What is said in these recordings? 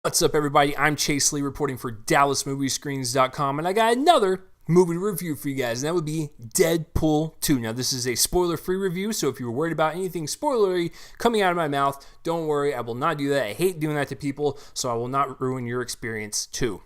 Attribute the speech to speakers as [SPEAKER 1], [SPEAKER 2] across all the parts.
[SPEAKER 1] What's up, everybody? I'm Chase Lee reporting for DallasMovieScreens.com, and I got another movie review for you guys, and that would be Deadpool 2. Now, this is a spoiler-free review, so if you were worried about anything spoilery coming out of my mouth, don't worry, I will not do that. I hate doing that to people, so I will not ruin your experience, too.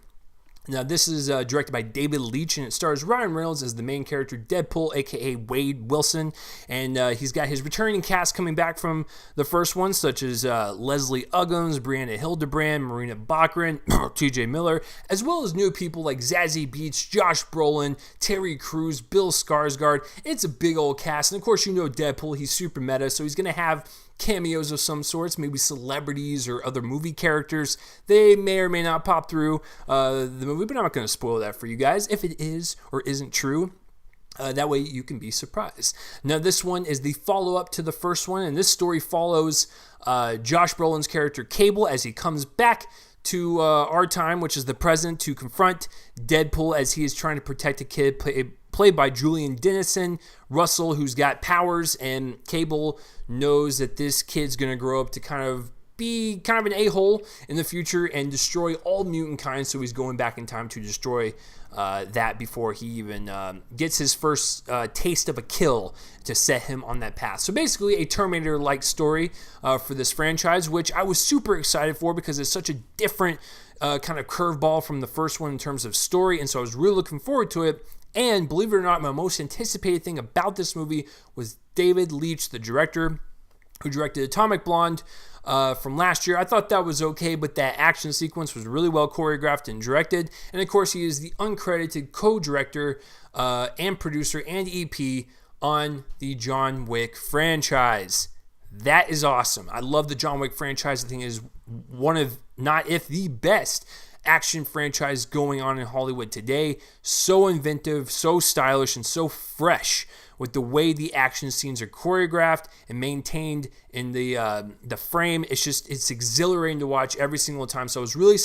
[SPEAKER 1] Now, this is directed by David Leitch, and it stars Ryan Reynolds as the main character, Deadpool, a.k.a. Wade Wilson. And he's got his returning cast coming back from the first one, such as Leslie Uggams, Brianna Hildebrand, Marina Baccarin, T.J. Miller, as well as new people like Zazie Beetz, Josh Brolin, Terry Crews, Bill Skarsgård. It's a big old cast. And, of course, you know Deadpool. He's super meta, so he's going to have cameos of some sorts, maybe celebrities or other movie characters. They may or may not pop through the movie, but I'm not going to spoil that for you guys if it is or isn't true. That way you can be surprised. Now, this one is the follow-up to the first one, and this story follows Josh Brolin's character Cable as he comes back to our time, which is the present, to confront Deadpool as he is trying to protect a kid played by Julian Dennison. Russell, who's got powers, and Cable knows that this kid's going to grow up to kind of be kind of an a-hole in the future and destroy all mutant kind, so he's going back in time to destroy that before he even gets his first taste of a kill to set him on that path. So basically a Terminator-like story for this franchise, which I was super excited for because it's such a different kind of curveball from the first one in terms of story, and so I was really looking forward to it. And believe it or not, my most anticipated thing about this movie was David Leitch, the director who directed Atomic Blonde from last year. I thought that was okay, but that action sequence was really well choreographed and directed. And of course, he is the uncredited co-director and producer and EP on the John Wick franchise. That is awesome. I love the John Wick franchise. I think it is one of, not if the best, action franchise going on in Hollywood today. So inventive, so stylish, and so fresh with the way the action scenes are choreographed and maintained in the frame. It's exhilarating to watch every single time. So I was really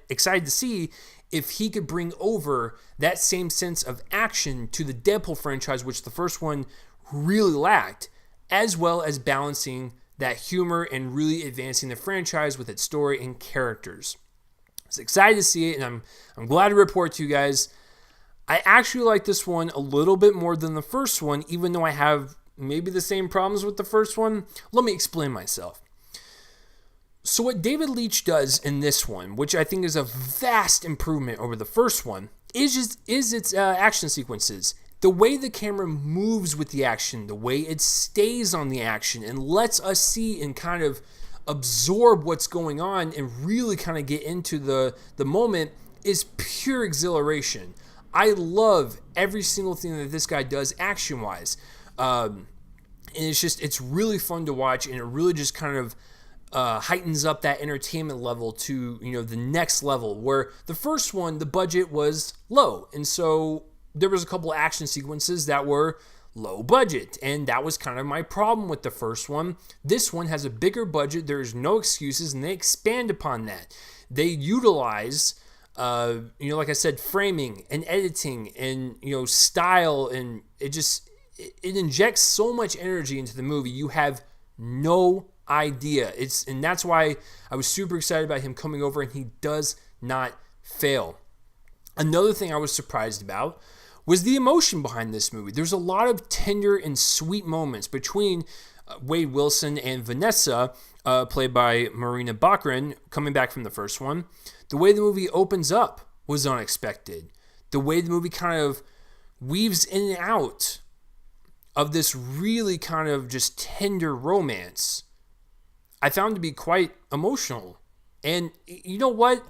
[SPEAKER 1] excited to see if he could bring over that same sense of action to the Deadpool franchise, which the first one really lacked, as well as balancing that humor and really advancing the franchise with its story and characters. I was excited to see it, and I'm glad to report to you guys, I actually like this one a little bit more than the first one, even though I have maybe the same problems with the first one. Let me explain myself. So what David Leitch does in this one, which I think is a vast improvement over the first one, is its action sequences. The way the camera moves with the action, the way it stays on the action and lets us see and kind of absorb what's going on and really kind of get into the moment is pure exhilaration. I love every single thing that this guy does action-wise. And it's really fun to watch, and it really just kind of heightens up that entertainment level to, the next level, where the first one, the budget was low. And so there was a couple action sequences that were low budget, and that was kind of my problem with the first one. This one has a bigger budget. There's no excuses, and they expand upon that. They utilize like I said, framing and editing and, style, and it injects so much energy into the movie. You have no idea. And that's why I was super excited about him coming over, and he does not fail. Another thing I was surprised about was the emotion behind this movie. There's a lot of tender and sweet moments between Wade Wilson and Vanessa, played by Marina Baccarin, coming back from the first one. The way the movie opens up was unexpected. The way the movie kind of weaves in and out of this really kind of just tender romance, I found to be quite emotional. And you know what?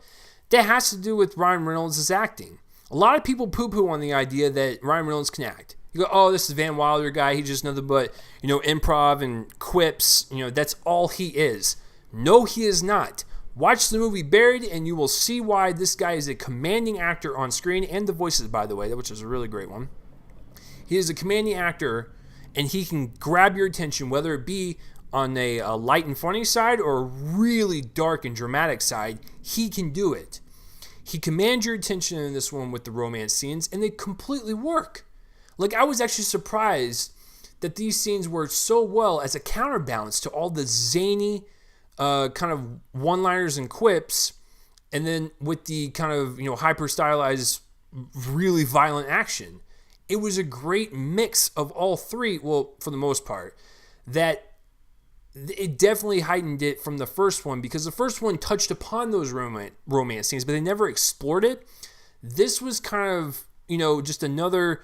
[SPEAKER 1] That has to do with Ryan Reynolds' acting. A lot of people poo-poo on the idea that Ryan Reynolds can act. You go, oh, this is Van Wilder guy. He's just nothing but, improv and quips. That's all he is. No, he is not. Watch the movie Buried, and you will see why this guy is a commanding actor on screen, and the voices, by the way, which is a really great one. He is a commanding actor, and he can grab your attention, whether it be on a light and funny side or a really dark and dramatic side. He can do it. He commands your attention in this one with the romance scenes, and they completely work. Like, I was actually surprised that these scenes worked so well as a counterbalance to all the zany kind of one-liners and quips and then with the kind of, hyper stylized, really violent action. It was a great mix of all three, well, for the most part, that it definitely heightened it from the first one, because the first one touched upon those romance scenes, but they never explored it. This was kind of, just another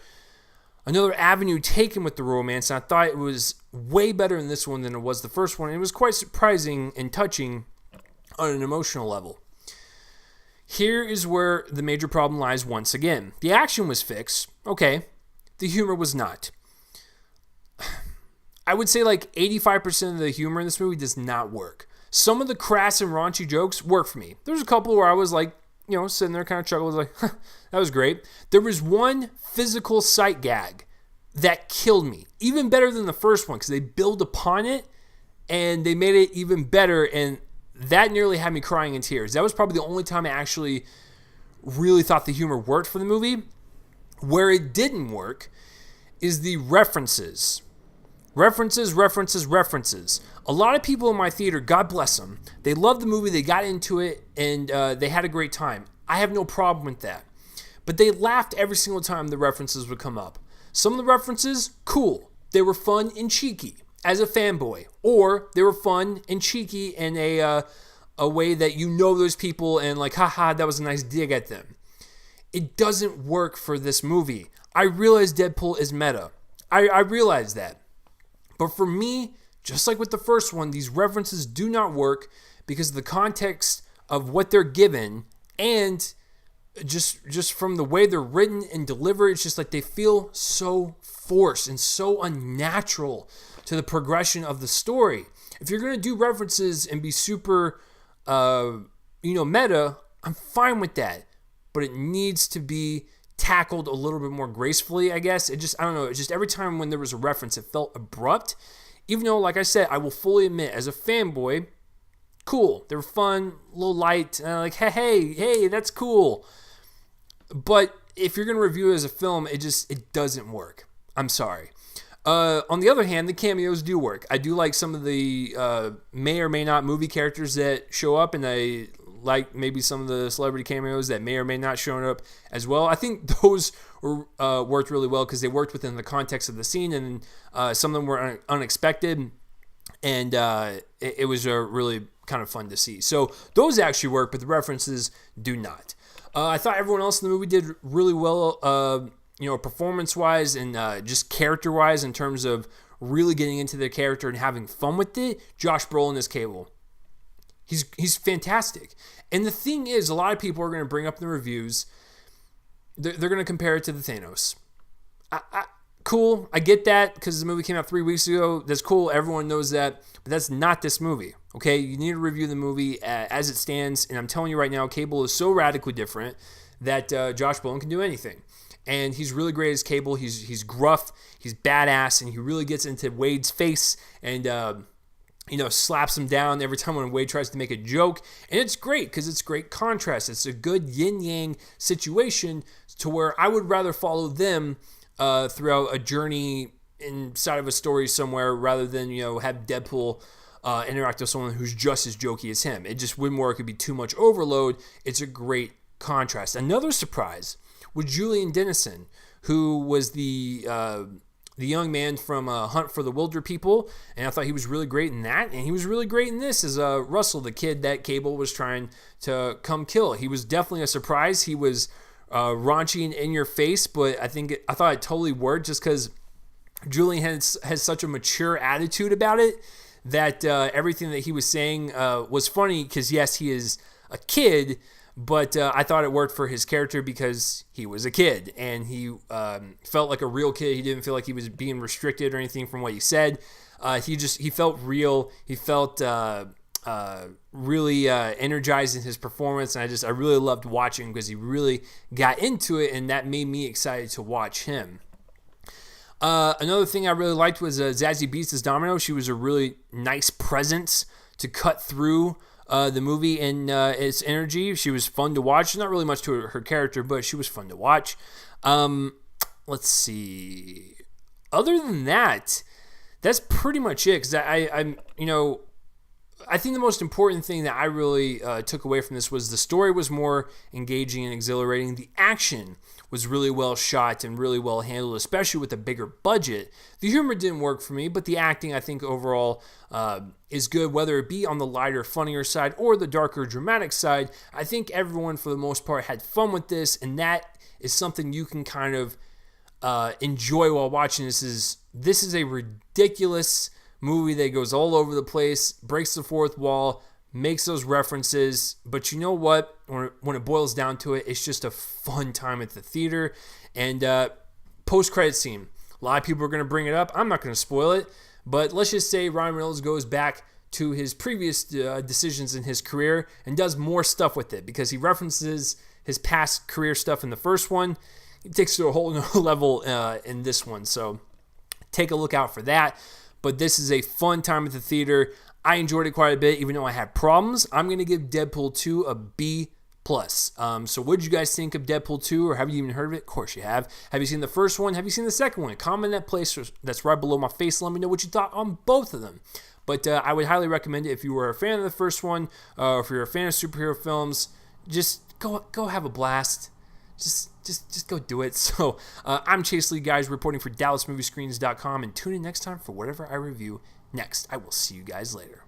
[SPEAKER 1] avenue taken with the romance, and I thought it was way better in this one than it was the first one. It was quite surprising and touching on an emotional level. Here is where the major problem lies once again. The action was fixed, okay. The humor was not. I would say like 85% of the humor in this movie does not work. Some of the crass and raunchy jokes work for me. There's a couple where I was like, sitting there kind of chuckling, like, huh, that was great. There was one physical sight gag that killed me, even better than the first one, because they build upon it and they made it even better, and that nearly had me crying in tears. That was probably the only time I actually really thought the humor worked for the movie. Where it didn't work is the references. References. A lot of people in my theater, God bless them, they loved the movie, they got into it, and they had a great time. I have no problem with that. But they laughed every single time the references would come up. Some of the references, cool. They were fun and cheeky as a fanboy. Or they were fun and cheeky in a way that those people and like, haha, that was a nice dig at them. It doesn't work for this movie. I realize Deadpool is meta. I realize that. But for me, just like with the first one, these references do not work because of the context of what they're given, and just from the way they're written and delivered, it's just like they feel so forced and so unnatural to the progression of the story. If you're going to do references and be super, meta, I'm fine with that. But it needs to be tackled a little bit more gracefully, I guess. I don't know. It's just every time when there was a reference, it felt abrupt. Even though, like I said, I will fully admit, as a fanboy, cool. They were fun, a little light. And I'm like, hey, that's cool. But if you're going to review it as a film, it doesn't work. I'm sorry. On the other hand, the cameos do work. I do like some of the may or may not movie characters that show up, and I like maybe some of the celebrity cameos that may or may not show up as well. I think those were worked really well because they worked within the context of the scene, and some of them were unexpected, and it was really kind of fun to see. So those actually work, but the references do not. I thought everyone else in the movie did really well, performance-wise and just character-wise, in terms of really getting into their character and having fun with it. Josh Brolin is Cable. He's fantastic. And the thing is, a lot of people are going to bring up in the reviews, they're going to compare it to the Thanos. Cool, I get that, because the movie came out 3 weeks ago. That's cool, everyone knows that. But that's not this movie, okay? You need to review the movie as it stands. And I'm telling you right now, Cable is so radically different that Josh Brolin can do anything. And he's really great as Cable. He's gruff, he's badass, and he really gets into Wade's face and slaps him down every time when Wade tries to make a joke. And it's great because it's great contrast. It's a good yin-yang situation to where I would rather follow them throughout a journey inside of a story somewhere rather than, have Deadpool interact with someone who's just as jokey as him. It just wouldn't work. It'd be too much overload. It's a great contrast. Another surprise was Julian Dennison, who was the young man from Hunt for the Wilder People, and I thought he was really great in that, and he was really great in this as Russell, the kid that Cable was trying to come kill. He was definitely a surprise. He was raunchy and in your face, but I thought it totally worked just because Julian has such a mature attitude about it that everything that he was saying was funny because, yes, he is a kid, but I thought it worked for his character because he was a kid and he felt like a real kid. He didn't feel like he was being restricted or anything from what he said. He felt real. He felt really energized in his performance, and I really loved watching because he really got into it, and that made me excited to watch him. Another thing I really liked was Zazie Beetz as Domino. She was a really nice presence to cut through the movie and its energy. She was fun to watch. Not really much to her character, but she was fun to watch. Let's see. Other than that, that's pretty much it. Because I'm I think the most important thing that I really took away from this was the story was more engaging and exhilarating. The action was really well shot and really well handled, especially with a bigger budget. The humor didn't work for me, but the acting, I think, overall is good, whether it be on the lighter, funnier side or the darker, dramatic side. I think everyone, for the most part, had fun with this, and that is something you can kind of enjoy while watching. This is a ridiculous movie that goes all over the place, breaks the fourth wall, makes those references, but you know what? When it boils down to it, it's just a fun time at the theater. And post-credit scene, a lot of people are going to bring it up. I'm not going to spoil it, but let's just say Ryan Reynolds goes back to his previous decisions in his career and does more stuff with it, because he references his past career stuff in the first one. He takes it to a whole new level in this one, so take a look out for that. But this is a fun time at the theater. I enjoyed it quite a bit, even though I had problems. I'm going to give Deadpool 2 a B+. So what did you guys think of Deadpool 2, or have you even heard of it? Of course you have. Have you seen the first one? Have you seen the second one? Comment in that place that's right below my face. Let me know what you thought on both of them. But I would highly recommend it if you were a fan of the first one, or if you're a fan of superhero films. Just go have a blast. Just go do it. So I'm Chase Lee, guys, reporting for DallasMovieScreens.com, and tune in next time for whatever I review next. I will see you guys later.